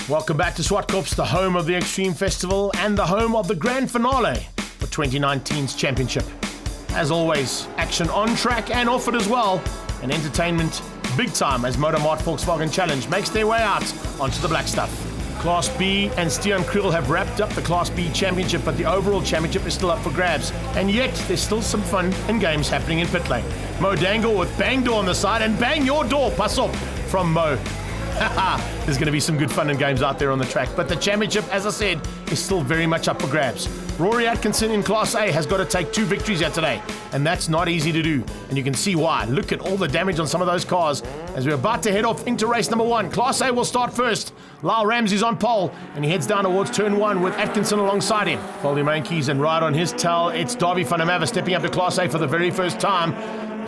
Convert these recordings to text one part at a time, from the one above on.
Welcome back to Zwartkops, the home of the Extreme Festival and the home of the grand finale for 2019's championship. As always, action on track and off it as well, and entertainment big time as MotorMart Volkswagen Challenge makes their way out onto the black stuff. Class B and Stian Kriel have wrapped up the Class B championship, but the overall championship is still up for grabs. And yet, there's still some fun and games happening in pit lane. Mo Dangle with Bang Door on the side, and Bang Your Door, pass up from Mo. There's going to be some good fun and games out there on the track, but the championship, as I said, is still very much up for grabs. Rory Atkinson in Class A has got to take 2 victories here today, and that's not easy to do, and you can see why. Look at all the damage on some of those cars as we're about to head off into race number 1. Class A will start first. Lyle Ramsey's on pole, and he heads down towards turn 1 with Atkinson alongside him. Foldy Mankeys, and right on his tail, it's Darby van der Merwe stepping up to Class A for the very first time.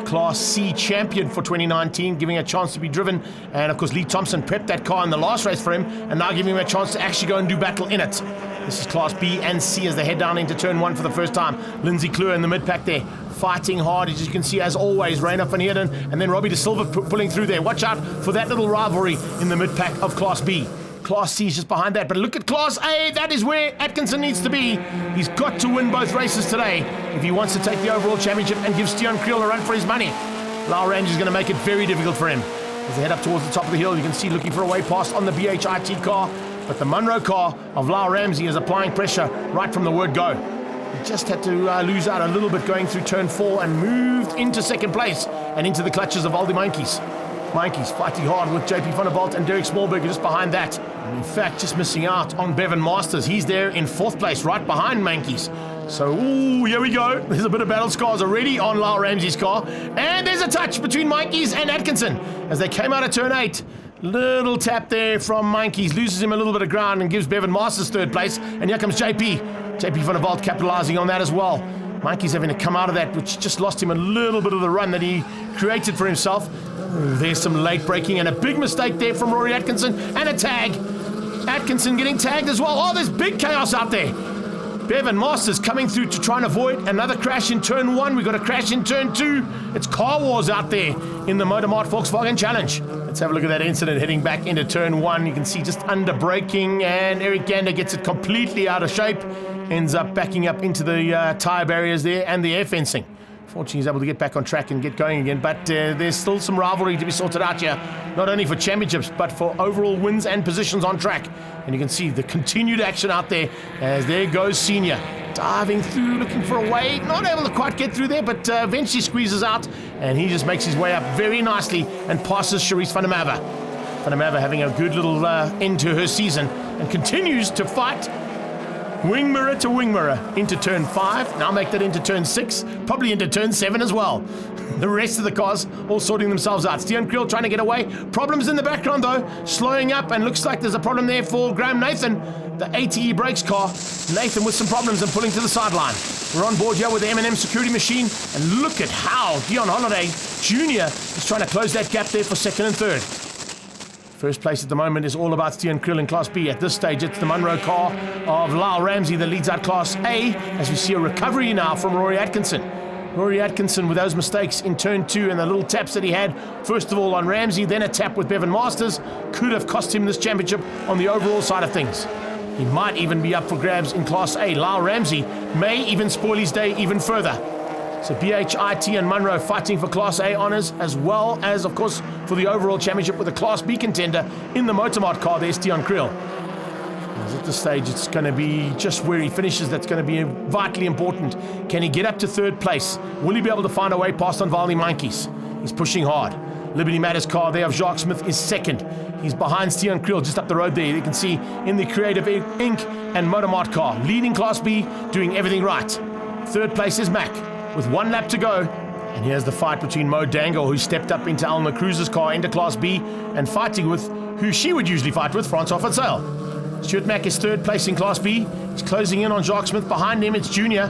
Class C champion for 2019, giving a chance to be driven. And of course, Lee Thompson prepped that car in the last race for him, and now giving him a chance to actually go and do battle in it. This is Class B and C as they head down into turn 1 for the first time. Lindsay Kluwer in the mid-pack there, fighting hard, as you can see, as always. Rainer van Heerden, and then Robbie De Silva pulling through there. Watch out for that little rivalry in the mid-pack of Class B. Class C is just behind that, but look at Class A. That is where Atkinson needs to be. He's got to win both races today if he wants to take the overall championship and give Stian Kriel a run for his money. Lyle Ramsey is going to make it very difficult for him. As they head up towards the top of the hill, you can see looking for a way past on the BHIT car, but the Munro car of Lyle Ramsey is applying pressure right from the word go. He just had to lose out a little bit going through turn 4 and moved into second place and into the clutches of Aldi Mankeys. Mankeys fighting hard with JP van der Balt and Derek Smallberger just behind that. And in fact, just missing out on Bevan Masters. He's there in 4th place, right behind Mankeys. So, here we go. There's a bit of battle scars already on Lyle Ramsey's car. And there's a touch between Mankeys and Atkinson as they came out of turn 8. Little tap there from Mankeys, loses him a little bit of ground and gives Bevan Masters 3rd place. And here comes JP van der Balt capitalizing on that as well. Mankeys having to come out of that, which just lost him a little bit of the run that he created for himself. There's some late braking and a big mistake there from Rory Atkinson, and a tag. Atkinson getting tagged as well. Oh, there's big chaos out there. Bevan Masters coming through to try and avoid another crash in turn 1. We've got a crash in turn 2. It's car wars out there in the MotorMart Volkswagen Challenge. Let's have a look at that incident heading back into turn 1. You can see just under braking, and Eric Gander gets it completely out of shape. Ends up backing up into the tyre barriers there and the air fencing. Fortunately, he's able to get back on track and get going again, but there's still some rivalry to be sorted out here, not only for championships, but for overall wins and positions on track. And you can see the continued action out there as there goes Senior. Diving through, looking for a way, not able to quite get through there, but eventually squeezes out, and he just makes his way up very nicely and passes Charisse van der Merwe. Van der Merwe having a good little end to her season and continues to fight wing mirror to wing mirror into turn 5, now make that into turn 6, probably into turn 7 as well. The rest of the cars all sorting themselves out. Stian Kriel trying to get away. Problems in the background though, slowing up, and looks like there's a problem there for Graham Nathan, the ATE brakes car. Nathan with some problems and pulling to the sideline. We're on board here with the M&M security machine, and look at how Dion Holiday Jr. is trying to close that gap there for 2nd and 3rd. First place at the moment is all about Stian Kriel in Class B. At this stage, it's the Munro car of Lyle Ramsey that leads out Class A, as we see a recovery now from Rory Atkinson. Rory Atkinson with those mistakes in turn 2 and the little taps that he had, first of all on Ramsey, then a tap with Bevan Masters, could have cost him this championship on the overall side of things. He might even be up for grabs in Class A. Lyle Ramsey may even spoil his day even further. So BHIT and Munro fighting for Class A honours, as well as, of course, for the overall championship with a Class B contender in the MotorMart car, there's Stian Kriel. As at this stage, it's going to be just where he finishes that's going to be vitally important. Can he get up to 3rd place? Will he be able to find a way past on Valdi Mankeys? He's pushing hard. Liberty Matters car there of Jacques Smith is 2nd. He's behind Stian Kriel just up the road there. You can see in the Creative Inc. and MotorMart car, leading Class B, doing everything right. 3rd place is Mac, with 1 lap to go. And here's the fight between Mo Dangle, who stepped up into Alma Cruz's car into Class B, and fighting with who she would usually fight with, Francois van Zyl. Stuart Mack is 3rd place in Class B. He's closing in on Jacques Smith. Behind him, it's Junior.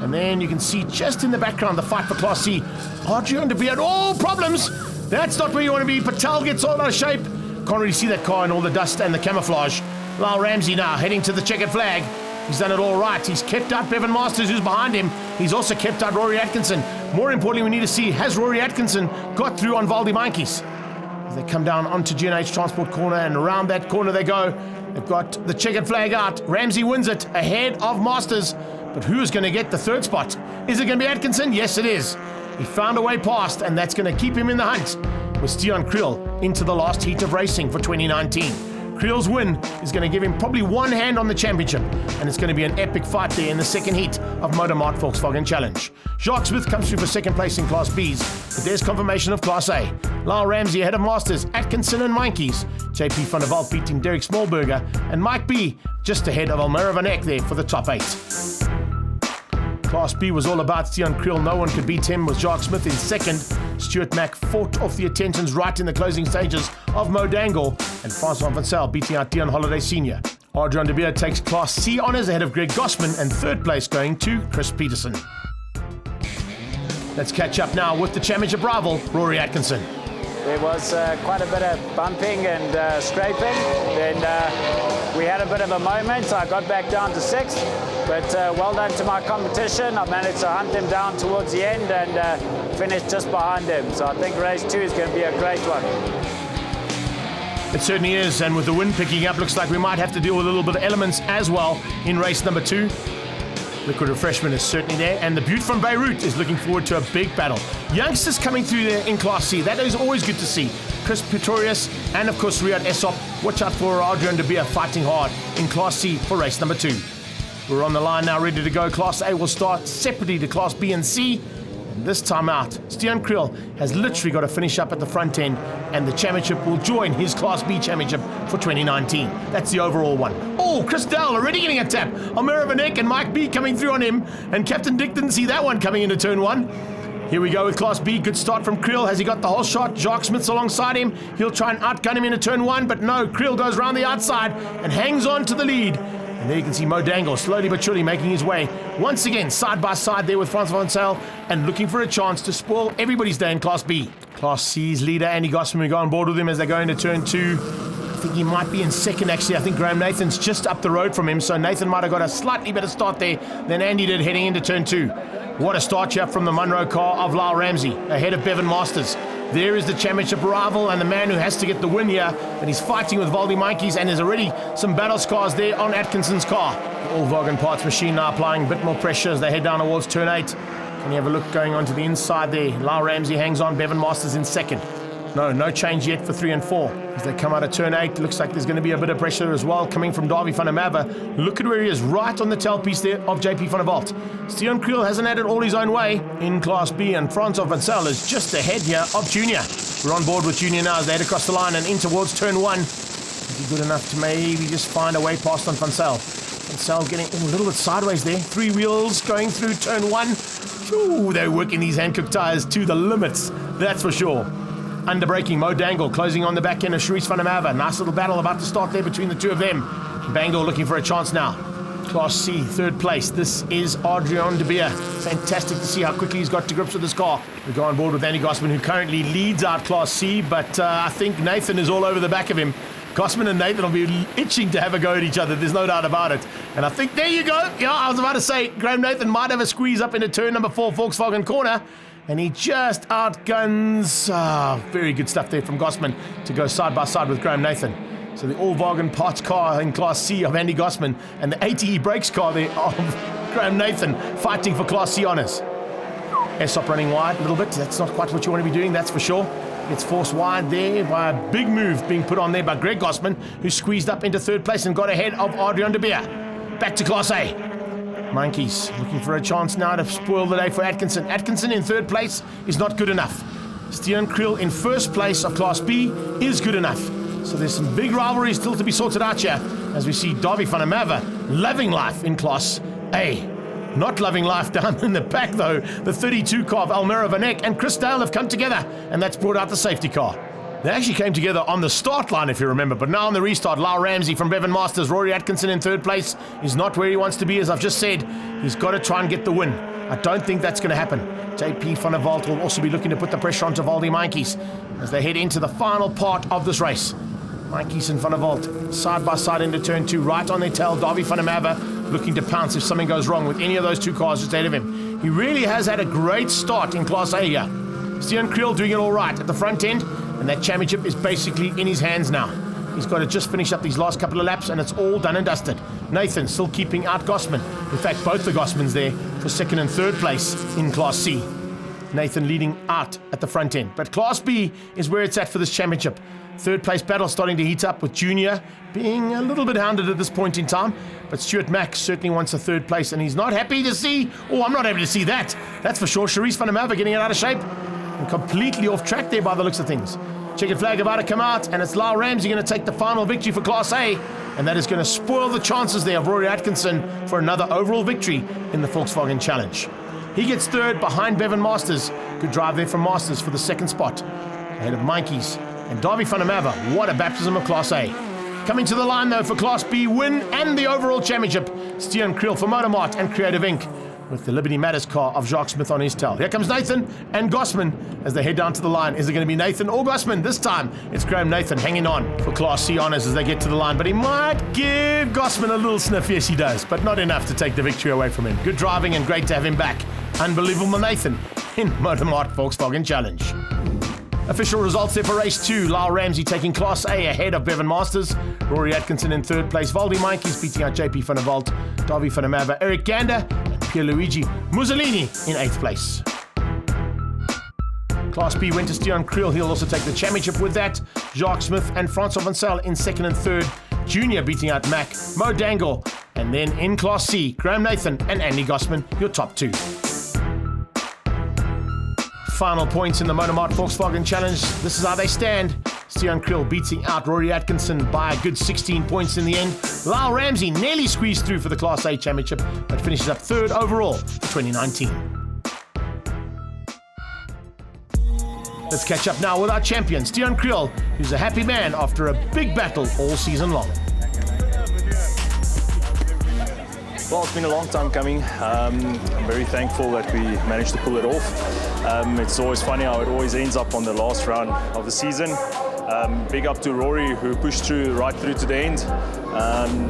And then you can see just in the background the fight for Class C. Adrian de Beard, oh, problems! That's not where you want to be. Patel gets all out of shape. Can't really see that car in all the dust and the camouflage. Lyle Ramsey now heading to the checkered flag. He's done it all right. He's kept out Bevan Masters, who's behind him. He's also kept out Rory Atkinson. More importantly, we need to see, has Rory Atkinson got through on Valdi Mankeys? As they come down onto G&H Transport corner, and around that corner they go. They've got the checkered flag out. Ramsey wins it ahead of Masters. But who is going to get the third spot? Is it going to be Atkinson? Yes, it is. He found a way past, and that's going to keep him in the hunt with Stian Kriel into the last heat of racing for 2019. Kriel's win is going to give him probably one hand on the championship, and it's going to be an epic fight there in the second heat of MotorMart Volkswagen Challenge. Jacques Smith comes through for second place in Class B's, but there's confirmation of Class A. Lyle Ramsey ahead of Masters, Atkinson and Meinkies, JP van der Walt beating Derek Smallberger, and Mike B just ahead of Almira Van Eck there for the top 8. Class B was all about Stian Kriel. No one could beat him, with Jacques Smith in second. Stuart Mack fought off the attentions right in the closing stages of Mo Dangle, and Francois Van Zyl beating out Dion Holiday Sr. Adrian de Beer takes Class C honours ahead of Greg Gossman, and third place going to Chris Peterson. Let's catch up now with the championship rival, Rory Atkinson. There was quite a bit of bumping and scraping. Then we had a bit of a moment. I got back down to 6th, but well done to my competition. I managed to hunt them down towards the end and finished just behind them. So I think race 2 is going to be a great one. It certainly is, and with the wind picking up, looks like we might have to deal with a little bit of elements as well in race number 2. Liquid refreshment is certainly there, and the Butte from Beirut is looking forward to a big battle. Youngsters coming through there in Class C, that is always good to see. Chris Pretorius and of course Riyad Essop. Watch out for Adrian de Beer fighting hard in Class C for race number 2. We're on the line now, ready to go. Class A will start separately to Class B and C. And this time out, Stian Kriel has literally got to finish up at the front end, and the championship will join his Class B championship for 2019. That's the overall one. Oh, Chris Dowell already getting a tap. Almira Van Eck and Mike B coming through on him, and Captain Dick didn't see that one coming into turn 1. Here we go with Class B. Good start from Kriel. Has he got the whole shot? Jacques Smith's alongside him. He'll try and outgun him into turn 1, but no, Kriel goes around the outside and hangs on to the lead. And there you can see Mo Dangle slowly but surely making his way once again side by side there with Francois Van Zyl, and looking for a chance to spoil everybody's day in Class B. Class C's leader Andy Gossman will go on board with him as they go into turn 2. I think he might be in second actually. I think Graham Nathan's just up the road from him, so Nathan might have got a slightly better start there than Andy did heading into turn 2. What a start here from the Munro car of Lyle Ramsey ahead of Bevan Masters. There is the championship rival and the man who has to get the win here, and he's fighting with Valdi Meinkies, and there's already some battle scars there on Atkinson's car. The all-Vaughan parts machine now applying a bit more pressure as they head down towards turn 8. Can you have a look going on to the inside there? Lyle Ramsey hangs on, Bevan Masters in second. No change yet for 3 and 4. As they come out of turn 8, looks like there's going to be a bit of pressure as well coming from Davy van der Merwe. Look at where he is, right on the tailpiece there of JP van der Walt. Stian Kriel hasn't had it all his own way in Class B, and Francois Van Zyl is just ahead here of Junior. We're on board with Junior now as they head across the line and in towards turn 1. Is he good enough to maybe just find a way past on Van Zyl? Van Zyl getting a little bit sideways there. 3 wheels going through turn 1. Ooh, they're working these Hankook tyres to the limits, that's for sure. Under braking, Mo Dangle closing on the back end of Sharice van der Merwe. Nice little battle about to start there between the two of them. Bangor looking for a chance now. Class C, third place. This is Adrian de Beer. Fantastic to see how quickly he's got to grips with this car. We go on board with Andy Gossman, who currently leads out Class C, but I think Nathan is all over the back of him. Gossman and Nathan will be itching to have a go at each other. There's no doubt about it. And I think, there you go. Yeah, I was about to say, Graham Nathan might have a squeeze up into turn number 4, Volkswagen corner. And he just outguns. Very good stuff there from Gossman to go side by side with Graham Nathan. So the all-Vaughan parts car in Class C of Andy Gossman, and the ATE brakes car there of Graham Nathan fighting for Class C honours. Essop running wide a little bit. That's not quite what you want to be doing, that's for sure. Gets forced wide there by a big move being put on there by Greg Gossman, who squeezed up into third place and got ahead of Adrian de Beer. Back to Class A. Monkeys looking for a chance now to spoil the day for Atkinson. Atkinson in third place is not good enough. Stian Kriel in first place of Class B is good enough. So there's some big rivalry still to be sorted out here as we see Davy van der Merwe loving life in Class A. Not loving life down in the back though. The 32 car of Almira Van Eck and Chris Dale have come together, and that's brought out the safety car. They actually came together on the start line, if you remember, but now on the restart, Lyle Ramsey from Bevan Masters, Rory Atkinson in third place, is not where he wants to be, as I've just said. He's got to try and get the win. I don't think that's going to happen. JP van der Walt will also be looking to put the pressure onto Valdi Meinkies as they head into the final part of this race. Meinkies and van der Walt side by side into turn 2, right on their tail. Davy van der Merwe looking to pounce if something goes wrong with any of those two cars just ahead of him. He really has had a great start in Class A here. Stian Kriel doing it all right at the front end, and that championship is basically in his hands now. He's got to just finish up these last couple of laps, and it's all done and dusted. Nathan still keeping out Gossman. In fact, both the Gossmans there for second and third place in Class C. Nathan leading out at the front end. But Class B is where it's at for this championship. Third place battle starting to heat up with Junior being a little bit hounded at this point in time. But Stuart Mack certainly wants a third place, and he's not happy to see, I'm not happy to see that. That's for sure. Charisse van der Merwe getting it out of shape and completely off track there by the looks of things. Checkered flag about to come out, and it's Lyle Ramsey going to take the final victory for Class A, and that is going to spoil the chances there of Rory Atkinson for another overall victory in the Volkswagen Challenge. He gets third behind Bevan Masters. Good drive there from Masters for the second spot. Ahead of Mikey's and Davy van der Merwe. What a baptism of Class A. Coming to the line though for Class B win and the overall championship, Stian Kriel for MotorMart and Creative Inc. with the Liberty Matters car of Jacques Smith on his tail. Here comes Nathan and Gossman as they head down to the line. Is it going to be Nathan or Gossman? This time it's Graham Nathan hanging on for Class C honours as they get to the line, but he might give Gossman a little sniff. Yes, he does, but not enough to take the victory away from him. Good driving and great to have him back. Unbelievable Nathan in MotorMart Volkswagen Challenge. Official results there for race 2. Lyle Ramsey taking Class A ahead of Bevan Masters. Rory Atkinson in third place. Valdi Mikey's beating out JP van der Walt. Davy van der Merwe, Eric Gander, and Pierluigi Mussolini in 8th place. Class B went to Stian Kriel. He'll also take the championship with that. Jacques Smith and Francois Van Zyl in second and third. Junior beating out Mac, Mo Dangle. And then in Class C, Graham Nathan and Andy Gossman, your top 2. Final points in the MotorMart Volkswagen Challenge. This is how they stand. Stian Kriel beating out Rory Atkinson by a good 16 points in the end. Lyle Ramsey nearly squeezed through for the Class A Championship, but finishes up third overall for 2019. Let's catch up now with our champion, Stian Kriel, who's a happy man after a big battle all season long. Well, it's been a long time coming. I'm very thankful that we managed to pull it off. It's always funny how it always ends up on the last round of the season. Big up to Rory, who pushed through right through to the end.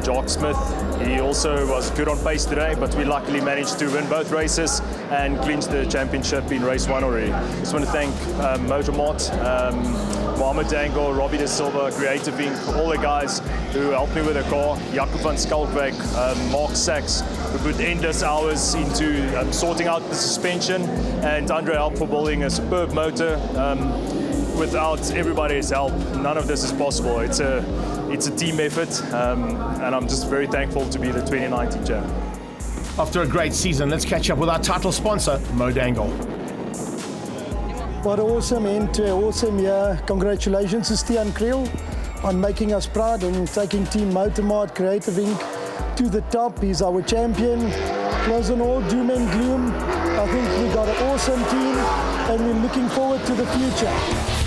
Jacques Smith, he also was good on pace today, but we luckily managed to win both races and clinch the championship in race 1 already. Just want to thank MotorMart, Mohamed Dango, Robbie De Silva, Creative Inc., all the guys who helped me with the car, Jacob van Skalkweg, Mark Sachs, who put endless hours into sorting out the suspension, and Andre Help for building a superb motor. Without everybody's help, none of this is possible. It's a team effort, and I'm just very thankful to be the 2019 champ. After a great season, let's catch up with our title sponsor, Mo Dangle. What an awesome end to an awesome year. Congratulations to Stian Kriel on making us proud and taking Team MotorMart Creative Inc. to the top. He's our champion. It wasn't all doom and gloom. I think we got an awesome team and we're looking forward to the future.